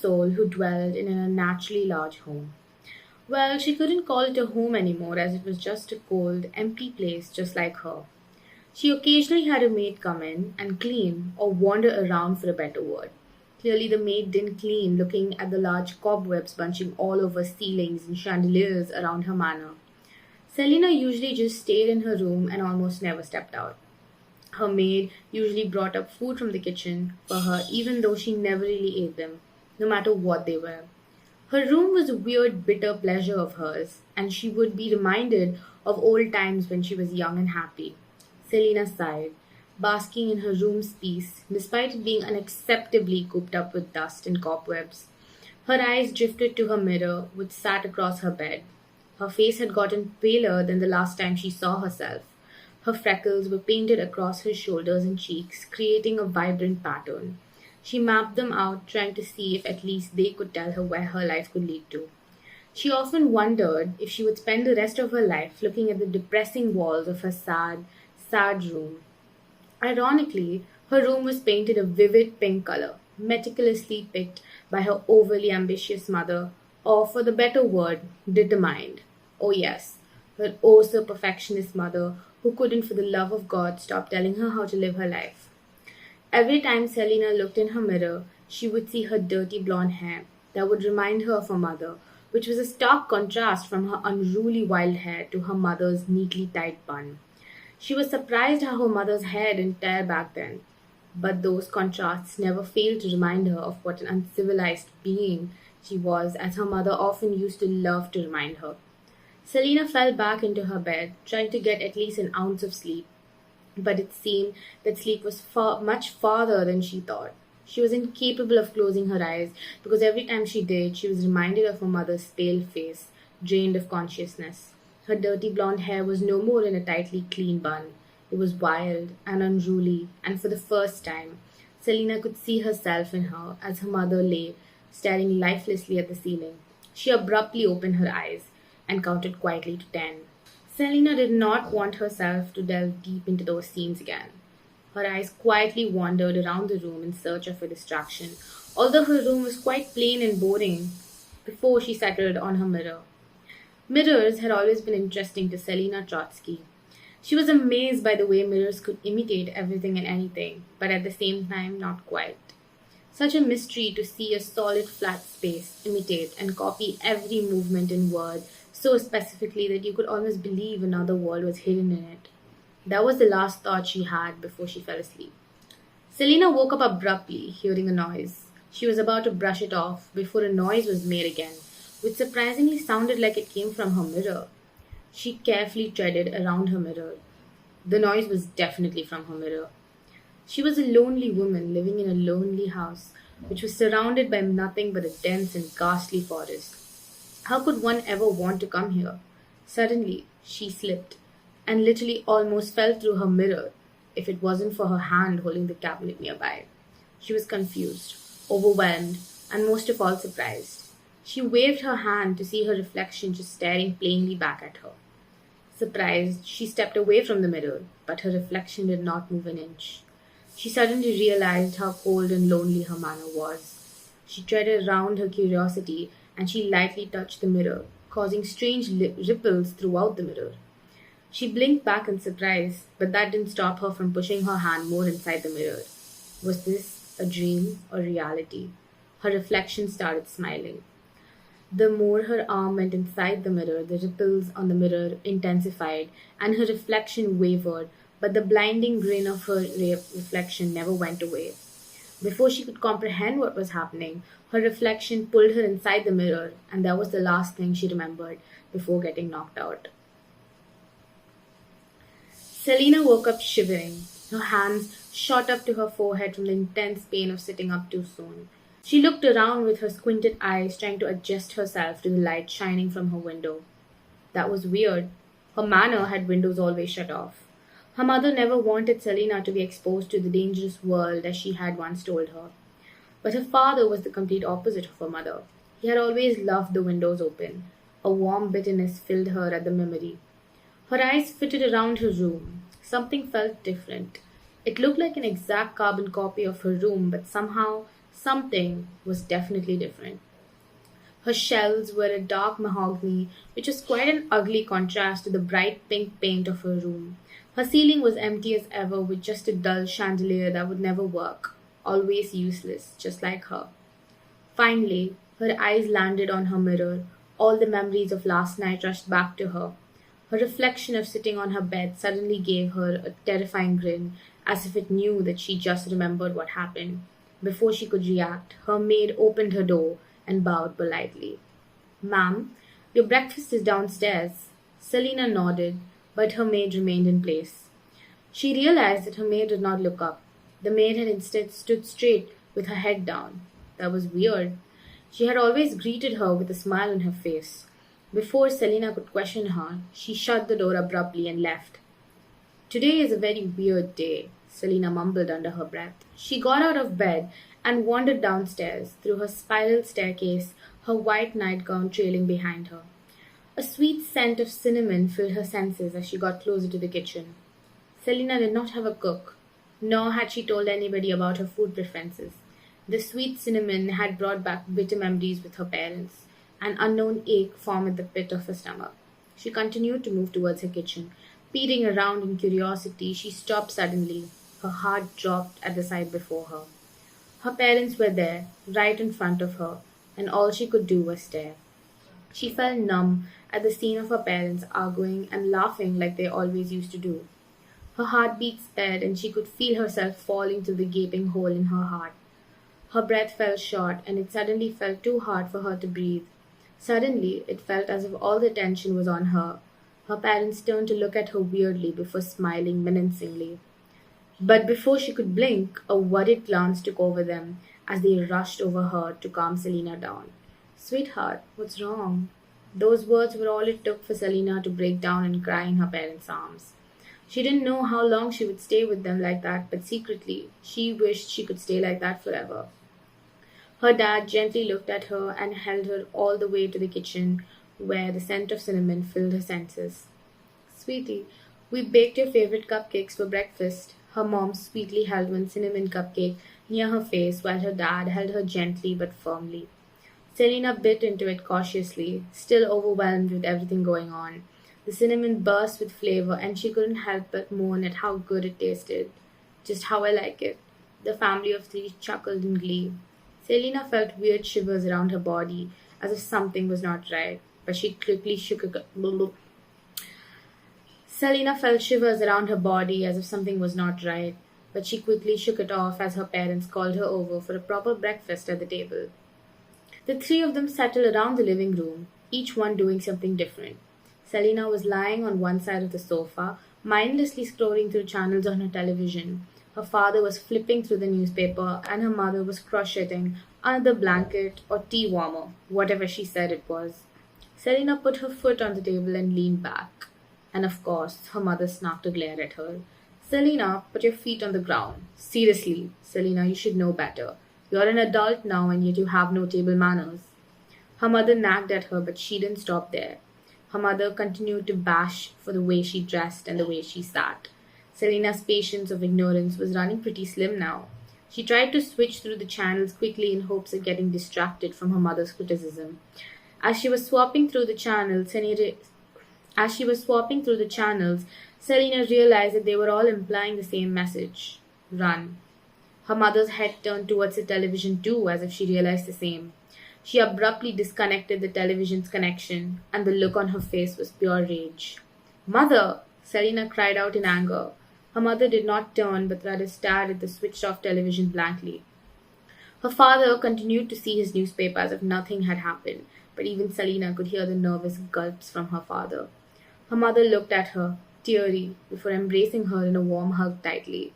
soul who dwelled in an unnaturally large home. Well, she couldn't call it a home anymore as it was just a cold, empty place just like her. She occasionally had a maid come in and clean or wander around for a better word. Clearly, the maid didn't clean, looking at the large cobwebs bunching all over ceilings and chandeliers around her manor. Celina usually just stayed in her room and almost never stepped out. Her maid usually brought up food from the kitchen for her, even though she never really ate them, no matter what they were. Her room was a weird, bitter pleasure of hers, and she would be reminded of old times when she was young and happy. Selina sighed, basking in her room's peace, despite it being unacceptably cooped up with dust and cobwebs. Her eyes drifted to her mirror, which sat across her bed. Her face had gotten paler than the last time she saw herself. Her freckles were painted across her shoulders and cheeks, creating a vibrant pattern. She mapped them out, trying to see if at least they could tell her where her life could lead to. She often wondered if she would spend the rest of her life looking at the depressing walls of her sad, sad room. Ironically, her room was painted a vivid pink color, meticulously picked by her overly ambitious mother, or for the better word, determined. Oh, yes, her oh so perfectionist mother who couldn't, for the love of God, stop telling her how to live her life. Every time Selina looked in her mirror, she would see her dirty blonde hair that would remind her of her mother, which was a stark contrast from her unruly wild hair to her mother's neatly tied bun. She was surprised how her mother's hair didn't tear back then, but those contrasts never failed to remind her of what an uncivilized being she was, as her mother often used to love to remind her. Selina fell back into her bed, trying to get at least an ounce of sleep, but it seemed that sleep was much farther than she thought. She was incapable of closing her eyes because every time she did, she was reminded of her mother's pale face, drained of consciousness. Her dirty blonde hair was no more in a tightly clean bun. It was wild and unruly, and for the first time, Selina could see herself in her as her mother lay, staring lifelessly at the ceiling. She abruptly opened her eyes and counted quietly to 10. Selina did not want herself to delve deep into those scenes again. Her eyes quietly wandered around the room in search of a distraction, although her room was quite plain and boring before she settled on her mirror. Mirrors had always been interesting to Selina Trotsky. She was amazed by the way mirrors could imitate everything and anything, but at the same time not quite. Such a mystery to see a solid flat space imitate and copy every movement and word so specifically that you could almost believe another world was hidden in it. That was the last thought she had before she fell asleep. Selina woke up abruptly, hearing a noise. She was about to brush it off before a noise was made again, which surprisingly sounded like it came from her mirror. She carefully treaded around her mirror. The noise was definitely from her mirror. She was a lonely woman living in a lonely house, which was surrounded by nothing but a dense and ghastly forest. How could one ever want to come here? Suddenly, she slipped and literally almost fell through her mirror if it wasn't for her hand holding the cabinet nearby. She was confused, overwhelmed, and most of all surprised. She waved her hand to see her reflection just staring plainly back at her. Surprised, she stepped away from the mirror, but her reflection did not move an inch. She suddenly realized how cold and lonely her manner was. She treaded around her curiosity and she lightly touched the mirror, causing strange ripples throughout the mirror. She blinked back in surprise, but that didn't stop her from pushing her hand more inside the mirror. Was this a dream or reality? Her reflection started smiling. The more her arm went inside the mirror, the ripples on the mirror intensified and her reflection wavered, but the blinding grin of her reflection never went away. Before she could comprehend what was happening, her reflection pulled her inside the mirror, and that was the last thing she remembered before getting knocked out. Selina woke up shivering. Her hands shot up to her forehead from the intense pain of sitting up too soon. She looked around with her squinted eyes, trying to adjust herself to the light shining from her window. That was weird. Her manor had windows always shut off. Her mother never wanted Celina to be exposed to the dangerous world as she had once told her. But her father was the complete opposite of her mother. He had always loved the windows open. A warm bitterness filled her at the memory. Her eyes fitted around her room. Something felt different. It looked like an exact carbon copy of her room, but somehow Something was definitely different. Her shelves were a dark mahogany, which was quite an ugly contrast to the bright pink paint of her room. Her ceiling was empty as ever, with just a dull chandelier that would never work, always useless, just like her. Finally, her eyes landed on her mirror. All the memories of last night rushed back to her. Her reflection of sitting on her bed suddenly gave her a terrifying grin, as if it knew that she just remembered what happened. Before she could react, her maid opened her door and bowed politely. Ma'am, your breakfast is downstairs. Celina nodded, but her maid remained in place. She realized that her maid did not look up. The maid had instead stood straight with her head down. That was weird. She had always greeted her with a smile on her face. Before Celina could question her, she shut the door abruptly and left. Today is a very weird day, Celina mumbled under her breath. She got out of bed and wandered downstairs through her spiral staircase, her white nightgown trailing behind her. A sweet scent of cinnamon filled her senses as she got closer to the kitchen. Celina did not have a cook, nor had she told anybody about her food preferences. The sweet cinnamon had brought back bitter memories with her parents. An unknown ache formed at the pit of her stomach. She continued to move towards her kitchen. Peering around in curiosity, she stopped suddenly. Her heart dropped at the sight before her. Her parents were there, right in front of her, and all she could do was stare. She felt numb at the scene of her parents arguing and laughing like they always used to do. Her heartbeat sped, and she could feel herself falling through the gaping hole in her heart. Her breath fell short, and it suddenly felt too hard for her to breathe. Suddenly, it felt as if all the tension was on her. Her parents turned to look at her weirdly before smiling menacingly. But before she could blink, a worried glance took over them as they rushed over her to calm Celina down. Sweetheart, what's wrong? Those words were all it took for Celina to break down and cry in her parents' arms. She didn't know how long she would stay with them like that, but secretly, she wished she could stay like that forever. Her dad gently looked at her and held her all the way to the kitchen, where the scent of cinnamon filled her senses. Sweetie, we baked your favorite cupcakes for breakfast. Her mom sweetly held one cinnamon cupcake near her face while her dad held her gently but firmly. Celina bit into it cautiously, still overwhelmed with everything going on. The cinnamon burst with flavor, and she couldn't help but moan at how good it tasted. Just how I like it. The family of three chuckled in glee. Celina felt weird shivers around her body, as if something was not right, but she quickly shook it. Celina felt shivers around her body as if something was not right, but she quickly shook it off as her parents called her over for a proper breakfast at the table. The three of them settled around the living room, each one doing something different. Celina was lying on one side of the sofa, mindlessly scrolling through channels on her television. Her father was flipping through the newspaper, and her mother was crocheting another blanket or tea warmer, whatever she said it was. Celina put her foot on the table and leaned back. And of course, her mother snarked a glare at her. Celina, put your feet on the ground. Seriously, Celina, you should know better. You're an adult now, and yet you have no table manners. Her mother nagged at her, but she didn't stop there. Her mother continued to bash for the way she dressed and the way she sat. Celina's patience of ignorance was running pretty slim now. She tried to switch through the channels quickly in hopes of getting distracted from her mother's criticism. As she was swapping through the channels, Celina realized that they were all implying the same message. Run. Her mother's head turned towards the television too, as if she realized the same. She abruptly disconnected the television's connection, and the look on her face was pure rage. Mother! Celina cried out in anger. Her mother did not turn, but rather stared at the switched-off television blankly. Her father continued to see his newspaper as if nothing had happened, but even Celina could hear the nervous gulps from her father. Her mother looked at her, teary, before embracing her in a warm hug tightly.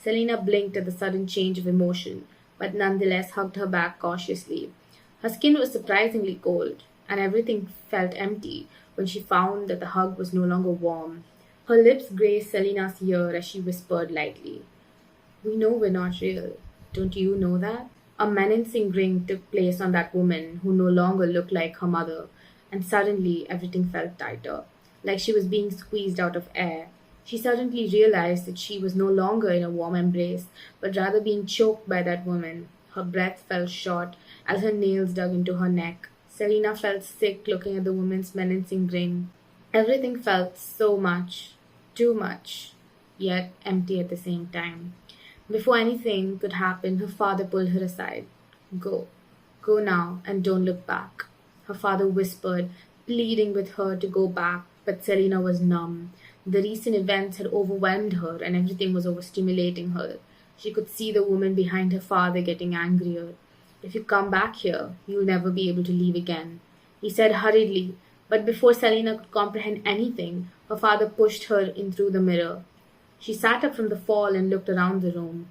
Celina blinked at the sudden change of emotion, but nonetheless hugged her back cautiously. Her skin was surprisingly cold, and everything felt empty when she found that the hug was no longer warm. Her lips grazed Celina's ear as she whispered lightly, "We know we're not real. Don't you know that?" A menacing grin took place on that woman who no longer looked like her mother, and suddenly everything felt tighter, like she was being squeezed out of air. She suddenly realized that she was no longer in a warm embrace, but rather being choked by that woman. Her breath fell short as her nails dug into her neck. Celina felt sick looking at the woman's menacing grin. Everything felt so much, too much, yet empty at the same time. Before anything could happen, her father pulled her aside. Go. Go now and don't look back. Her father whispered, pleading with her to go back, but Celina was numb. The recent events had overwhelmed her and everything was overstimulating her. She could see the woman behind her father getting angrier. If you come back here, you'll never be able to leave again, he said hurriedly, but before Celina could comprehend anything, her father pushed her in through the mirror. She sat up from the fall and looked around the room.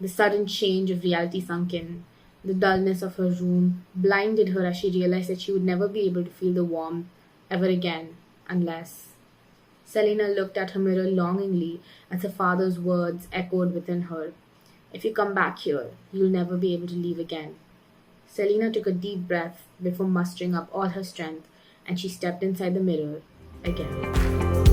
The sudden change of reality sunk in. The dullness of her room blinded her as she realized that she would never be able to feel the warmth ever again, unless... Celina looked at her mirror longingly as her father's words echoed within her. If you come back here, you'll never be able to leave again. Celina took a deep breath before mustering up all her strength, and she stepped inside the mirror again.